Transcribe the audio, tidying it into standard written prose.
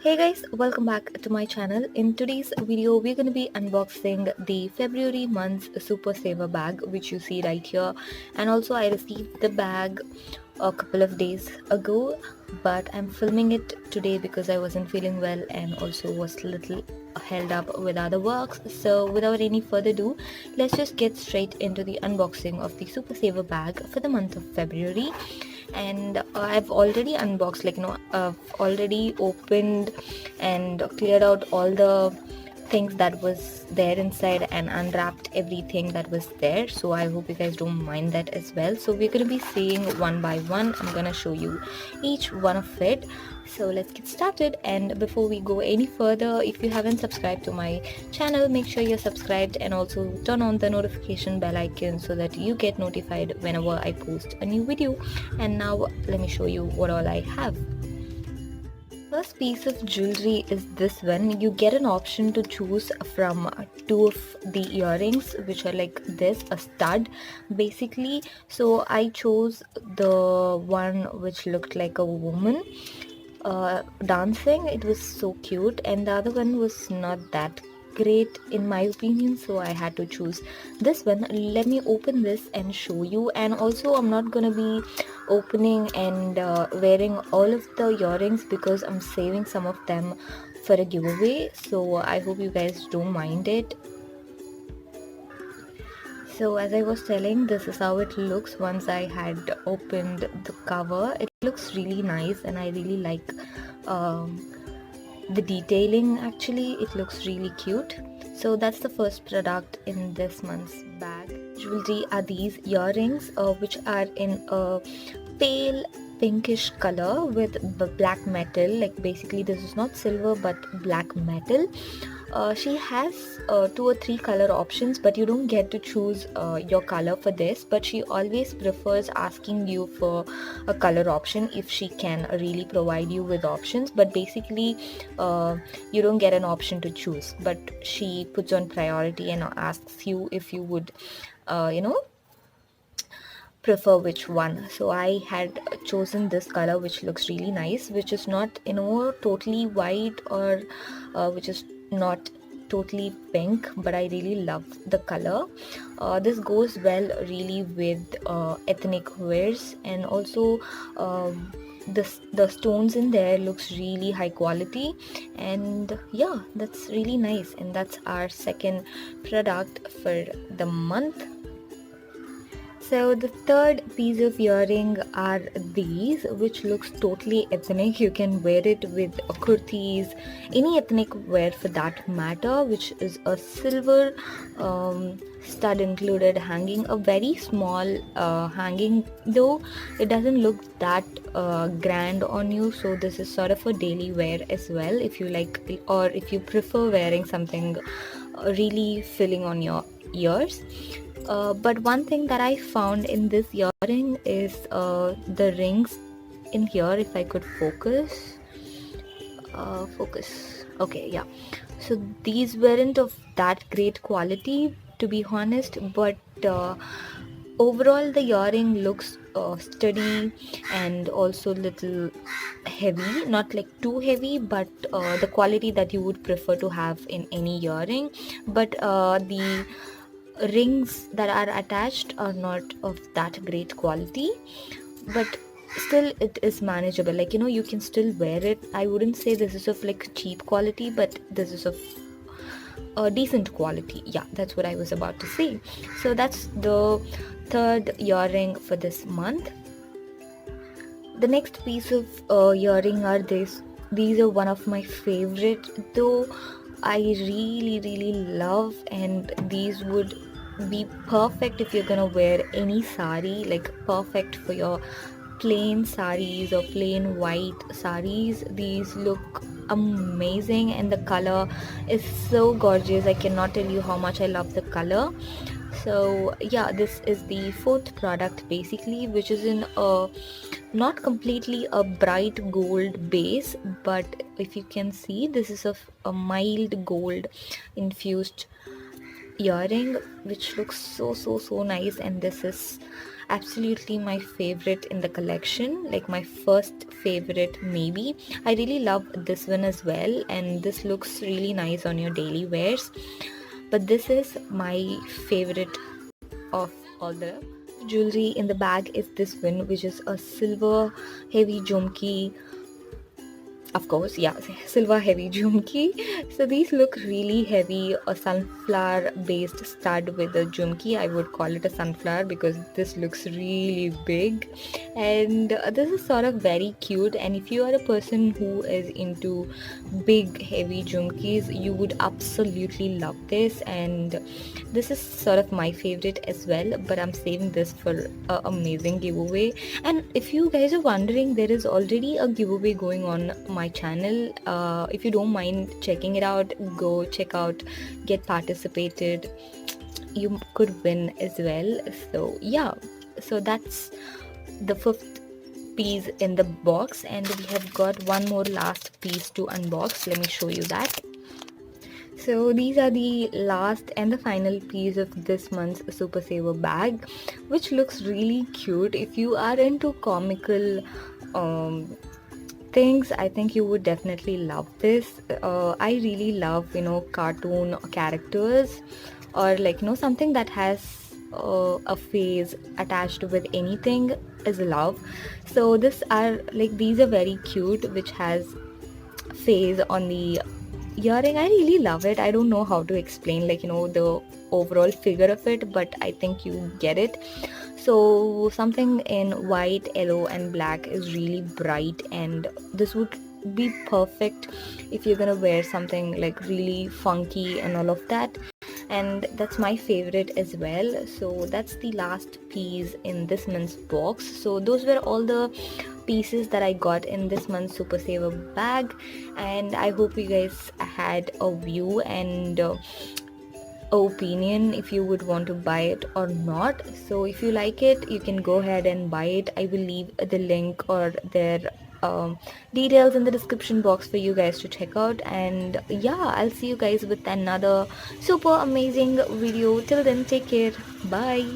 Hey guys, welcome back to my channel. In today's video, we're going to be unboxing the February month's Super Saver bag, which you see right here. And also I received the bag a couple of days ago, but I'm filming it today because I wasn't feeling well and also was a little held up with other works. So without any further ado, let's just get straight into the unboxing of the Super Saver bag for the month of February. And I've already unboxed, I've already opened and cleared out all the things that was there inside and unwrapped everything that was there, so I hope you guys don't mind that as well. So we're going to be seeing one by one. I'm going to show you each one of it, so let's get started. And before we go any further, if you haven't subscribed to my channel, make sure you're subscribed and also turn on the notification bell icon so that you get notified whenever I post a new video. And now let me show you what all I have. First piece of jewelry is this one. You get an option to choose from two of the earrings, which are like this, a stud basically. So I chose the one which looked like a woman dancing. It was so cute, and the other one was not that great in my opinion, so I had to choose this one. Let me open this and show you. And also I'm not gonna be opening and wearing all of the earrings because I'm saving some of them for a giveaway, so I hope you guys don't mind it. So as I was telling, this is how it looks once I had opened the cover. It looks really nice and I really like um, the detailing. Actually, it looks really cute. So that's the first product in this month's bag. Jewelry are these earrings, which are in a pale pinkish color with black metal. Like basically this is not silver but black metal. She has 2 or 3 color options, but you don't get to choose your color for this, but she always prefers asking you for a color option if she can really provide you with options. But basically you don't get an option to choose, but she puts on priority and asks you if you would prefer which one. So I had chosen this color, which looks really nice, which is not totally white, or which is not totally pink, but I really love the color. This goes well really with ethnic wears, and also the stones in there looks really high quality. And yeah, that's really nice. And that's our second product for the month. So the third piece of earring are these, which looks totally ethnic. You can wear it with kurtis, any ethnic wear for that matter, which is a silver stud included hanging, a very small hanging, though it doesn't look that grand on you. So this is sort of a daily wear as well, if you like, or if you prefer wearing something really filling on your ears. But one thing that I found in this earring is the rings in here. If I could focus. Okay, yeah. So these weren't of that great quality, to be honest, but overall the earring looks sturdy and also little heavy, not like too heavy, but the quality that you would prefer to have in any earring. But the rings that are attached are not of that great quality, but still it is manageable. Like, you can still wear it. I wouldn't say this is of like cheap quality, but this is of a decent quality. Yeah, that's what I was about to say. So that's the third earring for this month. The next piece of earring are these are one of my favorite, though I really love, and these would be perfect if you're gonna wear any sari, like perfect for your plain saris or plain white saris. These look amazing and the color is so gorgeous. I cannot tell you how much I love the color. So yeah, this is the fourth product basically, which is in a not completely a bright gold base, but if you can see, this is of a mild gold infused earring, which looks so nice. And this is absolutely my favorite in the collection, like my first favorite maybe. I really love this one as well, and this looks really nice on your daily wears. But this is my favorite of all the jewelry in the bag. Is this one, which is a silver heavy jumki, of course, yeah, silver heavy jumki. So these look really heavy, a sunflower based stud with a jumki. I would call it a sunflower because this looks really big, and this is sort of very cute. And if you are a person who is into big heavy jumkis, you would absolutely love this. And this is sort of my favorite as well, but I'm saving this for a amazing giveaway. And if you guys are wondering, there is already a giveaway going on my channel. If you don't mind checking it out, go check out, get participated. You could win as well. So yeah, so that's the fifth piece in the box, and we have got one more last piece to unbox. Let me show you that. So these are the last and the final piece of this month's Super Saver bag, which looks really cute. If you are into comical things, I think you would definitely love this. I really love, cartoon characters, or like, something that has a face attached with anything is love. So these are very cute, which has face on the earring. I really love it. I don't know how to explain, the overall figure of it, but I think you get it. So something in white, yellow and black is really bright, and this would be perfect if you're gonna wear something like really funky and all of that. And that's my favorite as well. So that's the last piece in this month's box. So those were all the pieces that I got in this month's Super Saver bag, and I hope you guys had a view and opinion if you would want to buy it or not. So if you like it, you can go ahead and buy it. I will leave the link or their details in the description box for you guys to check out. And yeah, I'll see you guys with another super amazing video. Till then, take care. Bye.